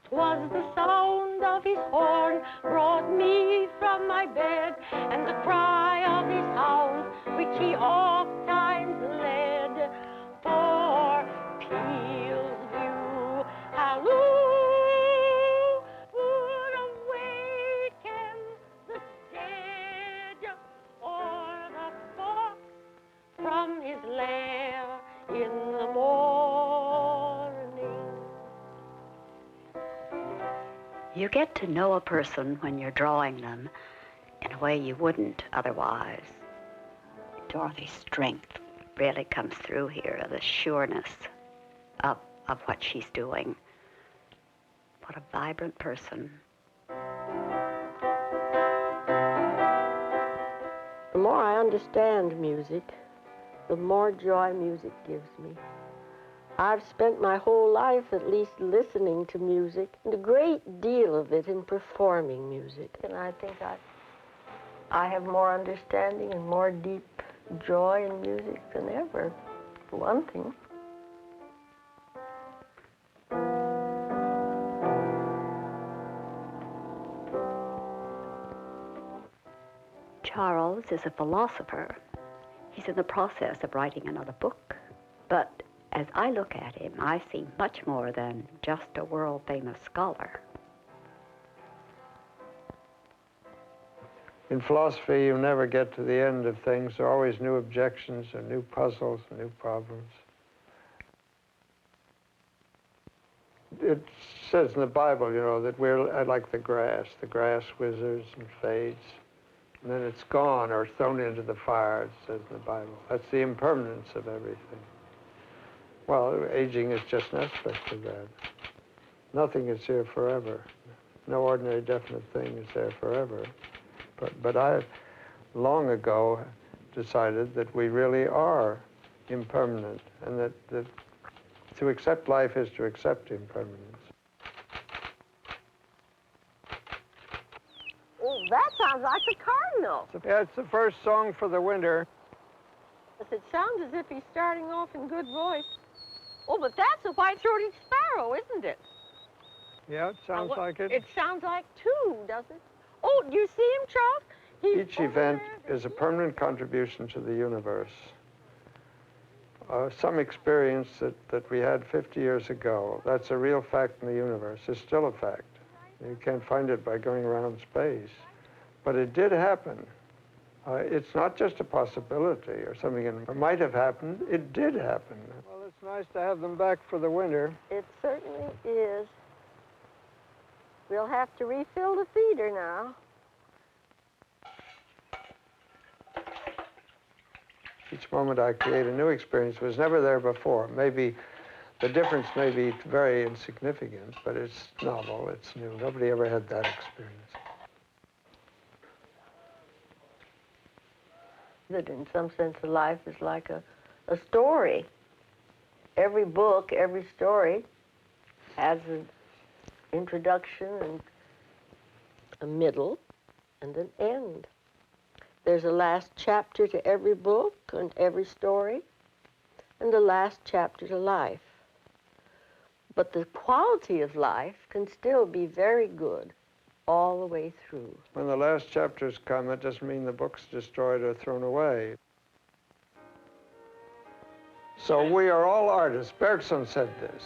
'Twas the sound of his horn brought me from my bed, and the cry of his hound, which he oft times led. For Peel's view, halloo, would awaken the dead, or the fox from his lair in the morning. You get to know a person when you're drawing them in a way you wouldn't otherwise. Dorothy's strength really comes through here, the sureness of what she's doing. What a vibrant person. The more I understand music, the more joy music gives me. I've spent my whole life at least listening to music, and a great deal of it in performing music. And I think I have more understanding and more deep joy in music than ever, for one thing. Charles is a philosopher. He's in the process of writing another book, but as I look at him, I see much more than just a world-famous scholar. In philosophy, you never get to the end of things. There are always new objections or new puzzles, new problems. It says in the Bible, you know, that we're like the grass. The grass withers and fades, and then it's gone or thrown into the fire, it says in the Bible. That's the impermanence of everything. Well, aging is just an aspect of that. Nothing is here forever. No ordinary definite thing is there forever. But I, long ago, decided that we really are impermanent, and that to accept life is to accept impermanence. Oh, that sounds like the cardinal. Yeah, it's the first song for the winter. It sounds as if he's starting off in good voice. Oh, but that's a white-throated sparrow, isn't it? Yeah, it sounds like it. It sounds like two, doesn't it? Oh, do you see him, Charles? Each event is a permanent contribution to the universe. Some experience that we had 50 years ago, that's a real fact in the universe. It's still a fact. You can't find it by going around space. But it did happen. It's not just a possibility or something that might have happened. It did happen. Well, it's nice to have them back for the winter. It certainly is. We'll have to refill the feeder now. Each moment I create a new experience was never there before. Maybe the difference may be very insignificant, but it's novel, it's new. Nobody ever had that experience. That in some sense of life is like a story. Every book, every story has an introduction and a middle and an end. There's a last chapter to every book and every story, and a last chapter to life. But the quality of life can still be very good all the way through. When the last chapters come, it doesn't mean the book's destroyed or thrown away. So we are all artists. Bergson said this.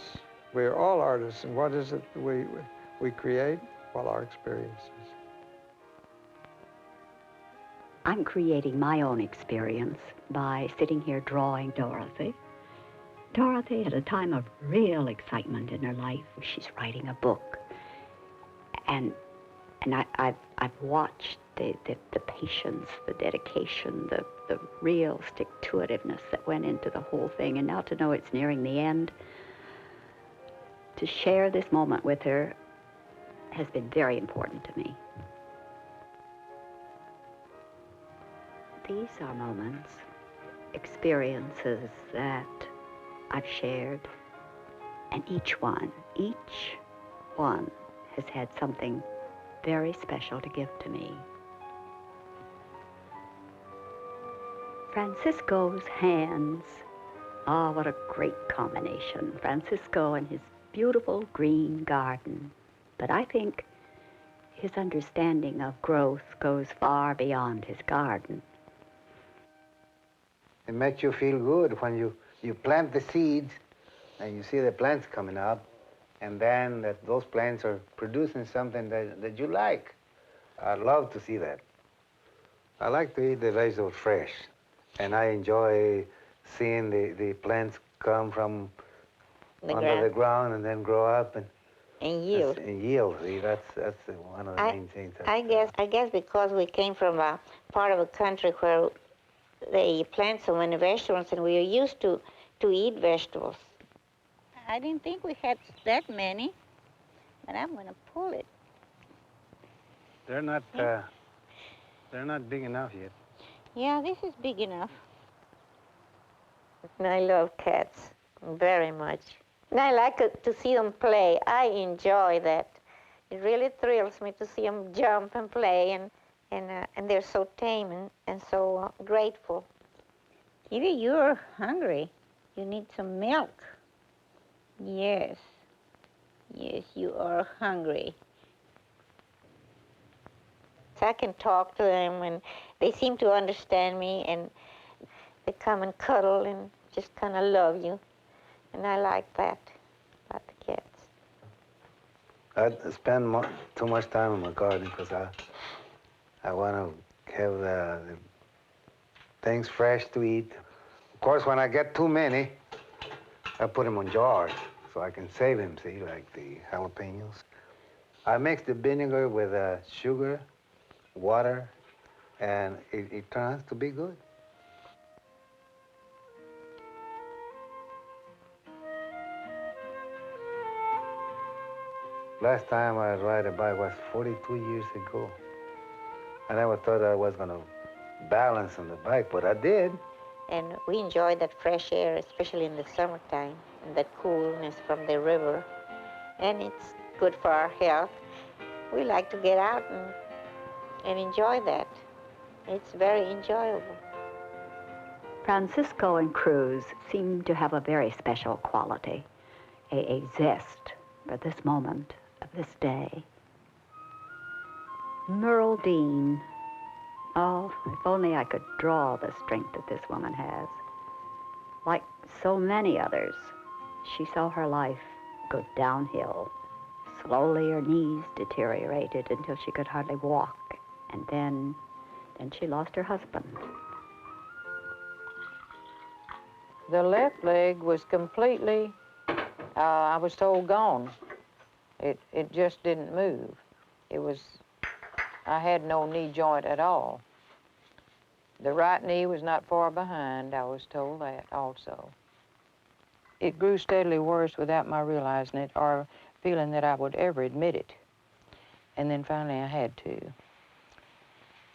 We are all artists, and what is it we create? Well, our experiences. I'm creating my own experience by sitting here drawing Dorothy. Dorothy, at a time of real excitement in her life, she's writing a book. And I've watched the patience, the dedication, the real stick-to-itiveness that went into the whole thing. And now to know it's nearing the end, to share this moment with her has been very important to me. These are moments, experiences that I've shared, and each one has had something very special to give to me. Francisco's hands. Ah, what a great combination. Francisco and his beautiful green garden. but I think his understanding of growth goes far beyond his garden. It makes you feel good when you plant the seeds and you see the plants coming up, and then that those plants are producing something that you like. I love to see that. I like to eat the vegetables fresh, and I enjoy seeing the plants come from under the ground and then grow up and yield. And yield. See, that's one of the main things. I guess because we came from a part of a country where they plant so many vegetables, and we are used to eat vegetables. I didn't think we had that many, but I'm going to pull it. They're not big enough yet. Yeah, this is big enough. And I love cats very much. And I like to see them play. I enjoy that. It really thrills me to see them jump and play, and they're so tame and so grateful. Either you're hungry, you need some milk. Yes, you are hungry. So I can talk to them, and they seem to understand me, and they come and cuddle and just kind of love you. And I like that about the cats. I spend too much time in my garden because I want to have the things fresh to eat. Of course, when I get too many, I put them on jars so I can save them, see, like the jalapenos. I mix the vinegar with sugar, water, and it turns to be good. Last time I ride a bike was 42 years ago. I never thought I was going to balance on the bike, but I did. And we enjoy that fresh air, especially in the summertime, and that coolness from the river. And it's good for our health. We like to get out and enjoy that. It's very enjoyable. Francisco and Cruz seem to have a very special quality, a zest for this moment of this day. Merle Dean. Oh, if only I could draw the strength that this woman has. Like so many others, she saw her life go downhill. Slowly her knees deteriorated until she could hardly walk. And then she lost her husband. The left leg was completely, I was told, gone. It just didn't move. I had no knee joint at all. The right knee was not far behind, I was told that also. It grew steadily worse without my realizing it or feeling that I would ever admit it. And then finally I had to.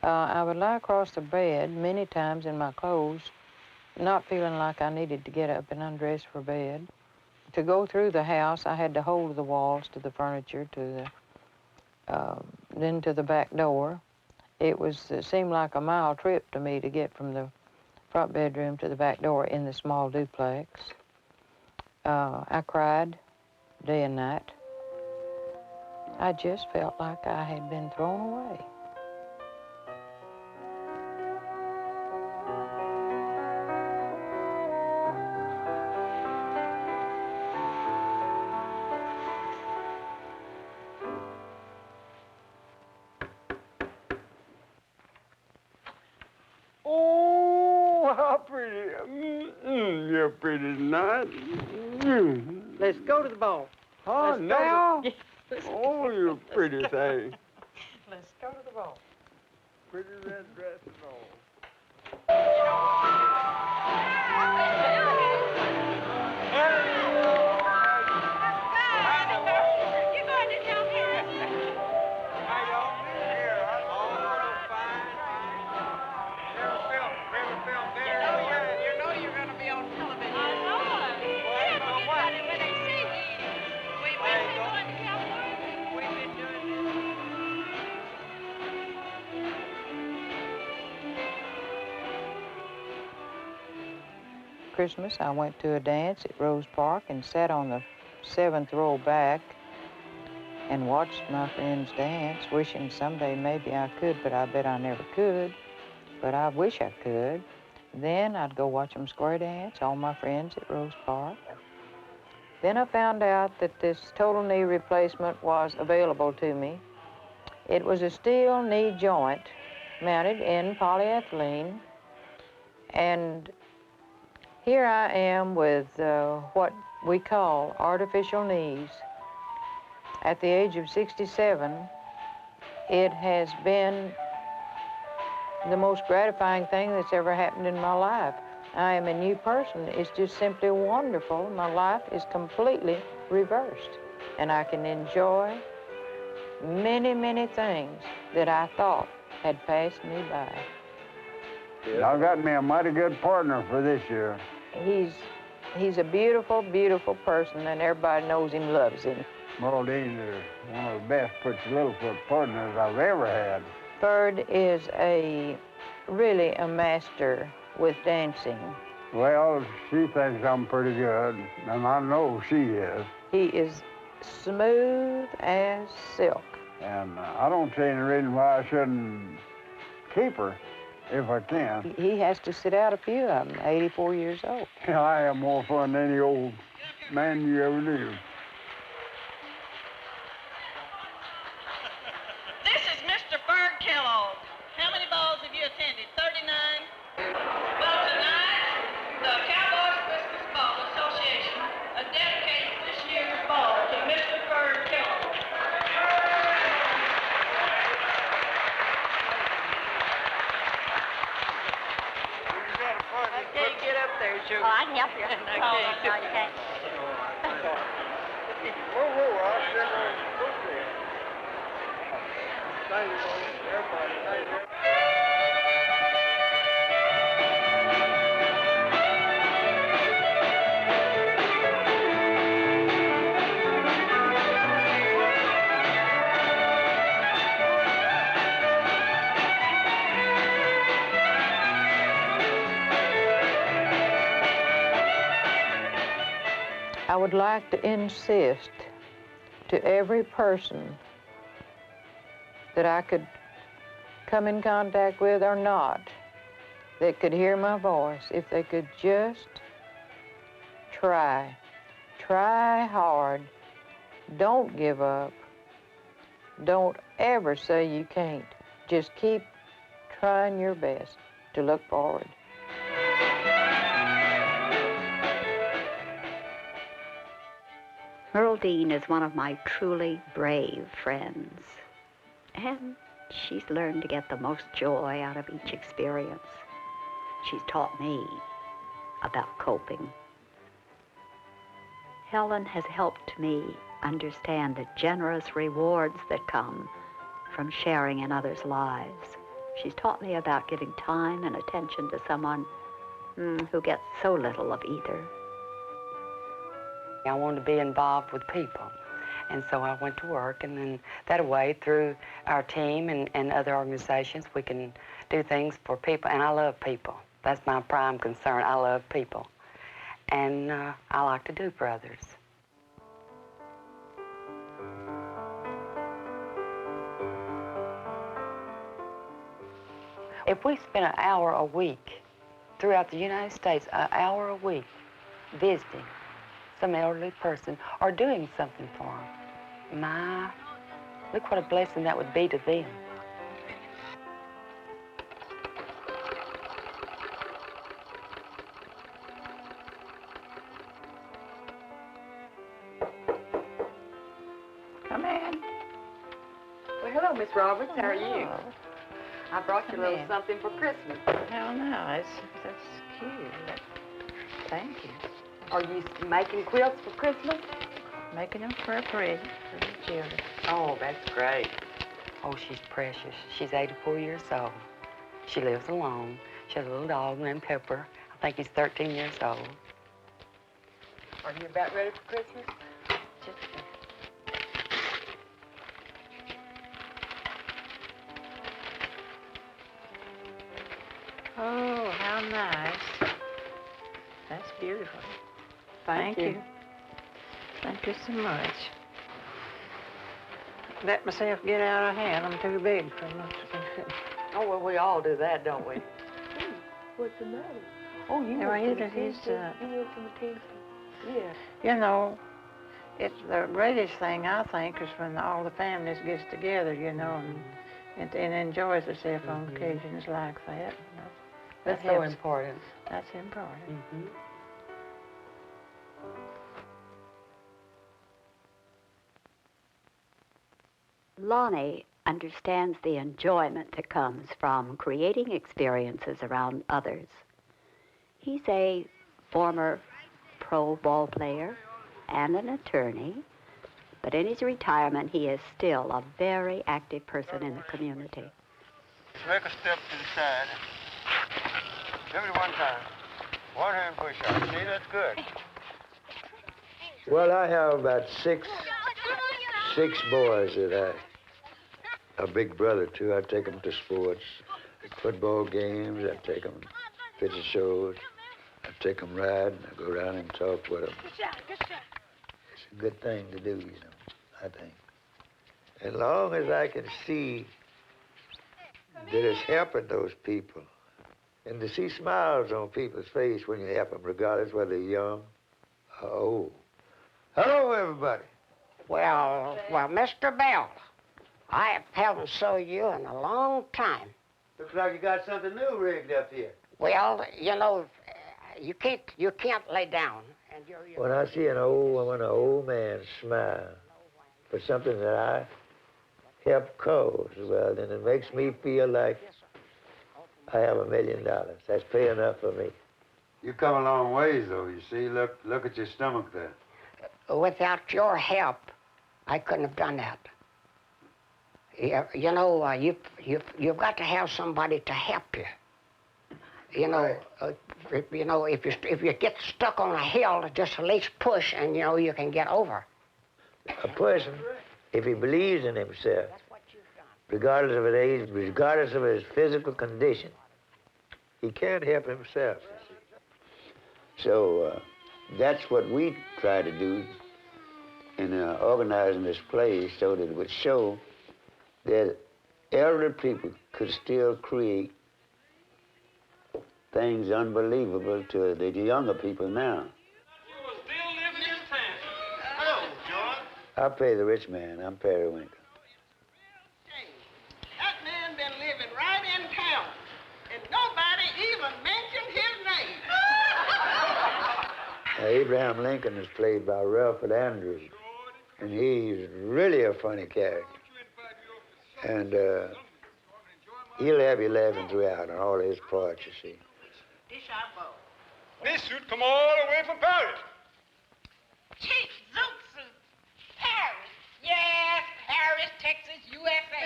I would lie across the bed many times in my clothes, not feeling like I needed to get up and undress for bed. To go through the house, I had to hold the walls to the furniture, then to the back door. It seemed like a mile trip to me to get from the front bedroom to the back door in the small duplex. I cried day and night. I just felt like I had been thrown away. Oh, how pretty. You're pretty tonight. Let's go to the ball. Huh, now? Oh, you pretty thing. Let's go to the ball. Pretty red dress and all. Christmas, I went to a dance at Rose Park and sat on the 7th row back. and watched my friends dance, wishing someday maybe I could, but I bet I never could. But I wish I could. Then I'd go watch them square dance, all my friends at Rose Park. Then I found out that this total knee replacement was available to me. It was a steel knee joint mounted in polyethylene, and here I am with what we call artificial knees. At the age of 67, it has been the most gratifying thing that's ever happened in my life. I am a new person. It's just simply wonderful. My life is completely reversed, and I can enjoy many, many things that I thought had passed me by. I've got me a mighty good partner for this year. He's a beautiful, beautiful person, and everybody knows him, loves him. Merle Dean is one of the best Littlefoot partners I've ever had. Ferd is really a master with dancing. Well, she thinks I'm pretty good, and I know she is. He is smooth as silk. And I don't see any reason why I shouldn't keep her if I can. He has to sit out a few of them, 84 years old. Yeah, I have more fun than any old man you ever knew. This is Mr. Bird Kellogg. How many balls have you attended? 39? Well, tonight, the Cowboys Christmas Ball Association has dedicated this year's ball to Mr. Bird Kellogg. Okay, get up there, Sugar. Oh, I can help you. Okay. Oh, no, you can't. Whoa, I'll stand on the foot there. Thank you, everybody. Thank you. I would like to insist to every person that I could come in contact with or not that could hear my voice, if they could just try. Try hard. Don't give up. Don't ever say you can't. Just keep trying your best to look forward. Merle Dean is one of my truly brave friends, and she's learned to get the most joy out of each experience. She's taught me about coping. Helen has helped me understand the generous rewards that come from sharing in others' lives. She's taught me about giving time and attention to someone who gets so little of either. I wanted to be involved with people, and so I went to work, and then that way, through our team and other organizations, we can do things for people, and I love people. That's my prime concern. I love people, and I like to do for others. If we spent an hour a week throughout the United States, an hour a week visiting some elderly person or doing something for them, look what a blessing that would be to them. Come in. Well, hello, Miss Roberts. How are you? I brought you a little something for Christmas. How nice. That's cute. Thank you. Are you making quilts for Christmas? Making them for a present for the children. Oh, that's great. Oh, she's precious. She's 84 years old. She lives alone. She has a little dog named Pepper. I think he's 13 years old. Are you about ready for Christmas? Just Oh, how nice. That's beautiful. Thank you. Thank you so much. let myself get out of hand. I'm too big for much. Oh, well, we all do that, don't we? What's the matter? Oh, you You went went to the teacher? Yeah. You know, it's the greatest thing, I think, is when all the families gets together, you know, and enjoys itself on occasions like that. That's so important. That's important. Mm-hmm. Lonnie understands the enjoyment that comes from creating experiences around others. He's a former pro ball player and an attorney, but in his retirement, he is still a very active person in the community. Make a step to the side. Every one time. One hand push out. See, that's good. Well, I have about six boys that a big brother, too. I take them to sports, football games. I take them picture shows. I take them riding. I go around and talk with them. It's a good thing to do, you know, I think. As long as I can see that it's helping those people, and to see smiles on people's face when you help them, regardless whether they're young or old. Hello, everybody. Well, Mr. Bell, I haven't saw you in a long time. Looks like you got something new rigged up here. Well, you know, you can't lay down. And you're When I see an old man smile for something that I helped cause, well, then it makes me feel like I have $1 million. That's pay enough for me. You come a long ways, though, you see. Look at your stomach there. Without your help, I couldn't have done that. You know, you've got to have somebody to help you. You know, if you get stuck on a hill, just at least push, and you know you can get over. A person, if he believes in himself, regardless of his age, regardless of his physical condition, he can't help himself. So that's what we try to do in organizing this play, so that it would show that elderly people could still create things unbelievable to the younger people now. Still living in town. Hello, John. I pay the rich man. I'm Periwinkle. That man been living right in town, and nobody even mentioned his name. Abraham Lincoln is played by Ralph Andrews, and he's really a funny character. And he'll have you laughing throughout on all his parts, you see. This suit come all the way from Paris. Cheap zoot suit. Paris. Yes, Paris, Texas, USA.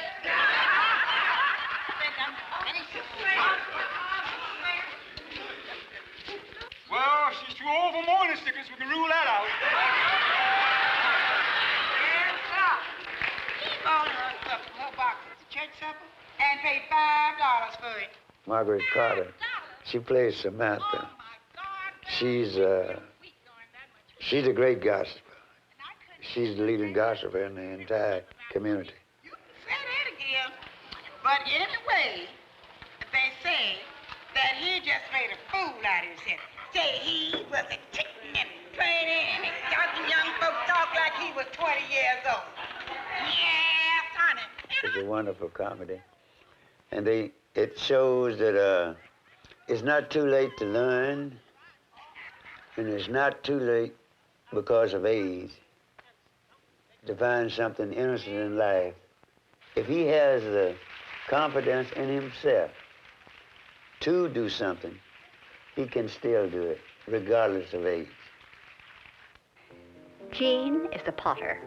Well, she's too old for morning sickness. We can rule that out. Yes, sir. Keep on her boxes to church supper and pay $5 for it. Margaret Carter, she plays Samantha. She's a great gossiper. She's the leading gossiper in the entire community. You say that again. But anyway, they say that he just made a fool out of himself. Say he was a chicken and training and talking young folks talk like he was 20 years old. Yeah, honey. It's a wonderful comedy. And it shows that it's not too late to learn, and it's not too late because of age to find something innocent in life. If he has the confidence in himself to do something, he can still do it, regardless of age. Jean is a potter.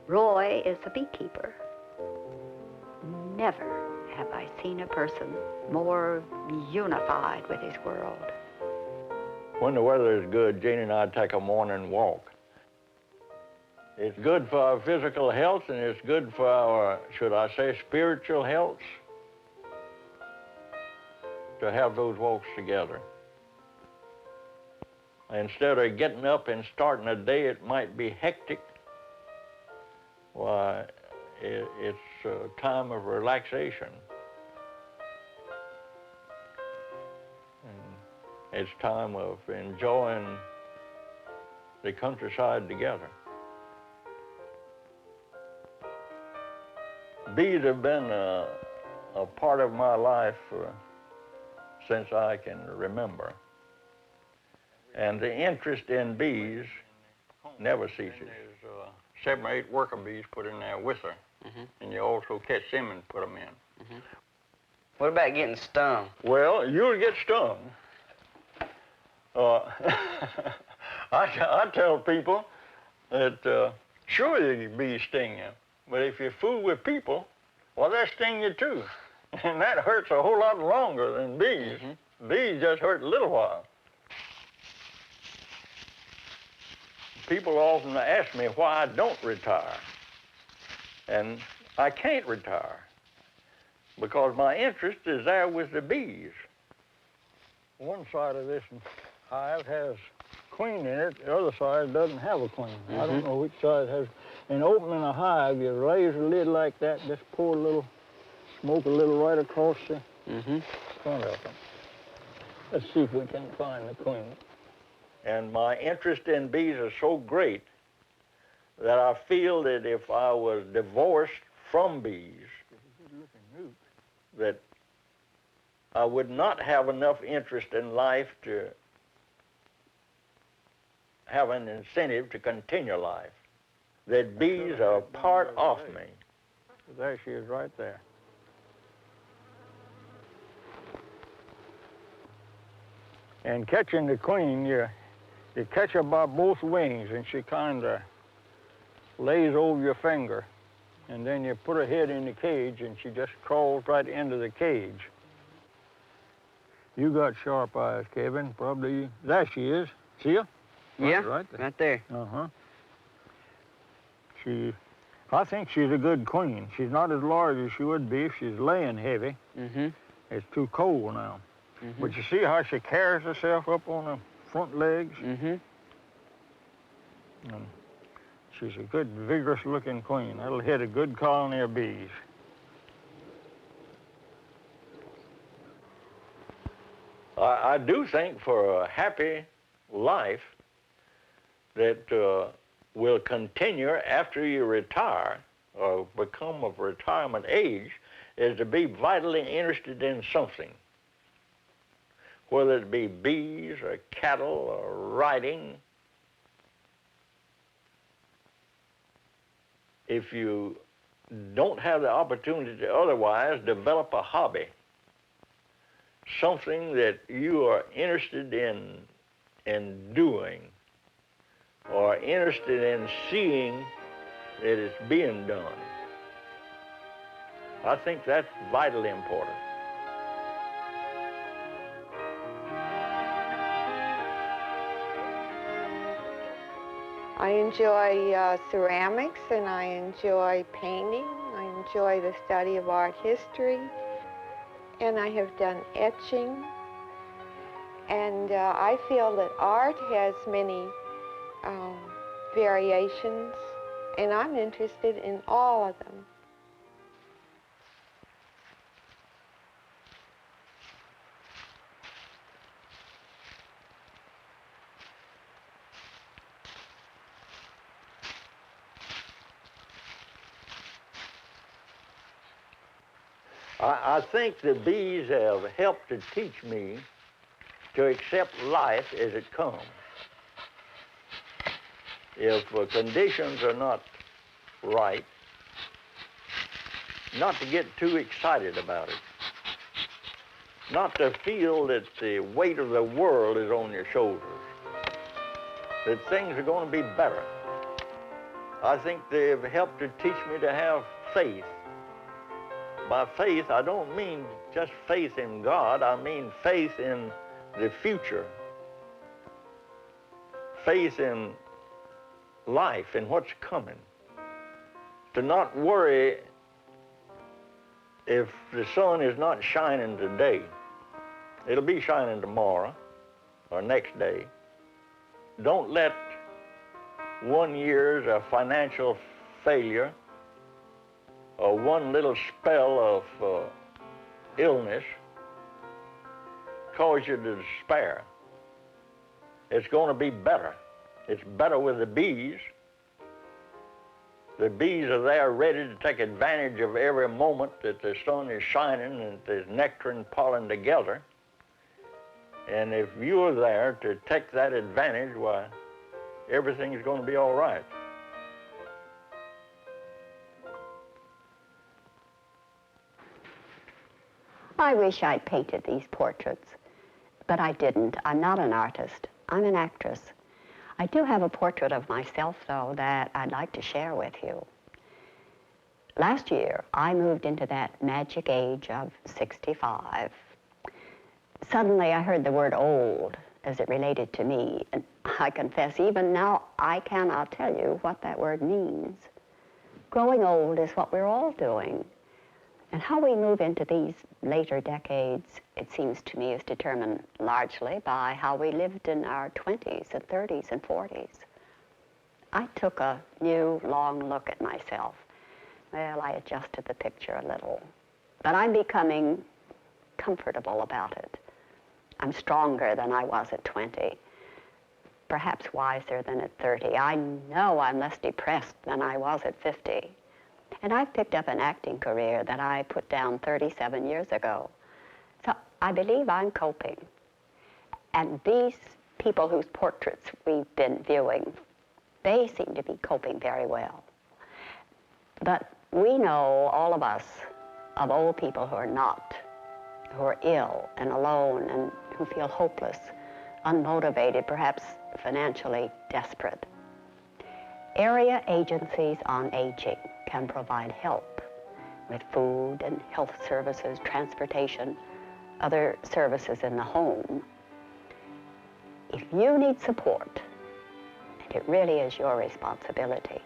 Roy is a beekeeper. Never have I seen a person more unified with his world. When the weather is good, Jane and I take a morning walk. It's good for our physical health, and it's good for our, should I say, spiritual health, to have those walks together. Instead of getting up and starting a day, it might be hectic. Why, it's a time of relaxation. And it's time of enjoying the countryside together. Bees have been a part of my life since I can remember. And the interest in bees never ceases. There's 7 or 8 worker bees put in there with her, and you also catch them and put them in. What about getting stung? Well, you'll get stung. I tell people that sure the bees sting you, but if you fool with people, well, they sting you too. And that hurts a whole lot longer than bees. Bees just hurt a little while. People often ask me why I don't retire. And I can't retire because my interest is there with the bees. One side of this hive has queen in it, the other side doesn't have a queen. I don't know which side has. In opening a hive, you raise the lid like that, just pour a little, smoke a little right across the front of them. Let's see if we can find the queen. And my interest in bees is so great that I feel that if I was divorced from bees, that I would not have enough interest in life to have an incentive to continue life. That bees are a part of me. There she is right there. And catching the queen, you catch her by both wings, and she kind of lays over your finger. And then you put her head in the cage, and she just crawls right into the cage. You got sharp eyes, Kevin. Probably, there she is. See her? Yeah, right there. Right there. I think she's a good queen. She's not as large as she would be if she's laying heavy. It's too cold now. But you see how she carries herself up on her front legs? And she's a good, vigorous-looking queen. That'll hit a good colony of bees. I do think for a happy life that will continue after you retire or become of retirement age is to be vitally interested in something, whether it be bees or cattle or writing. If you don't have the opportunity to otherwise develop a hobby, something that you are interested in doing or interested in seeing that it's being done, I think that's vitally important. I enjoy ceramics, and I enjoy painting. I enjoy the study of art history, and I have done etching. And I feel that art has many variations, and I'm interested in all of them. I think the bees have helped to teach me to accept life as it comes. If conditions are not right, not to get too excited about it, not to feel that the weight of the world is on your shoulders, that things are going to be better. I think they've helped to teach me to have faith. By faith, I don't mean just faith in God, I mean faith in the future, faith in life and what's coming. To not worry if the sun is not shining today. It'll be shining tomorrow or next day. Don't let 1 year's financial failure one little spell of illness cause you to despair. It's going to be better. It's better with the bees. The bees are there ready to take advantage of every moment that the sun is shining and there's nectar and pollen together. And if you're there to take that advantage, why, everything's going to be all right. I wish I'd painted these portraits, but I didn't. I'm not an artist. I'm an actress. I do have a portrait of myself, though, that I'd like to share with you. Last year, I moved into that magic age of 65. Suddenly, I heard the word old as it related to me, and I confess, even now, I cannot tell you what that word means. Growing old is what we're all doing. And how we move into these later decades, it seems to me, is determined largely by how we lived in our 20s and 30s and 40s. I took a new, long look at myself. Well, I adjusted the picture a little, but I'm becoming comfortable about it. I'm stronger than I was at 20, perhaps wiser than at 30. I know I'm less depressed than I was at 50. And I've picked up an acting career that I put down 37 years ago. So I believe I'm coping. And these people whose portraits we've been viewing, they seem to be coping very well. But we know, all of us, of old people who are not, who are ill and alone and who feel hopeless, unmotivated, perhaps financially desperate. Area agencies on aging can provide help with food and health services, transportation, other services in the home. If you need support, and it really is your responsibility,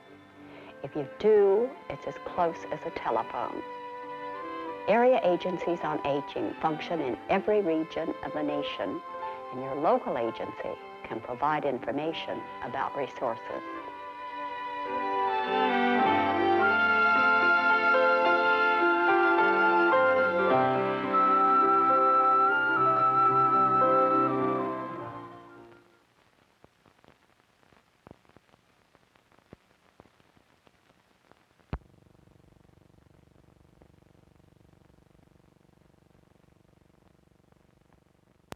if you do, it's as close as a telephone. Area agencies on aging function in every region of the nation, and your local agency can provide information about resources.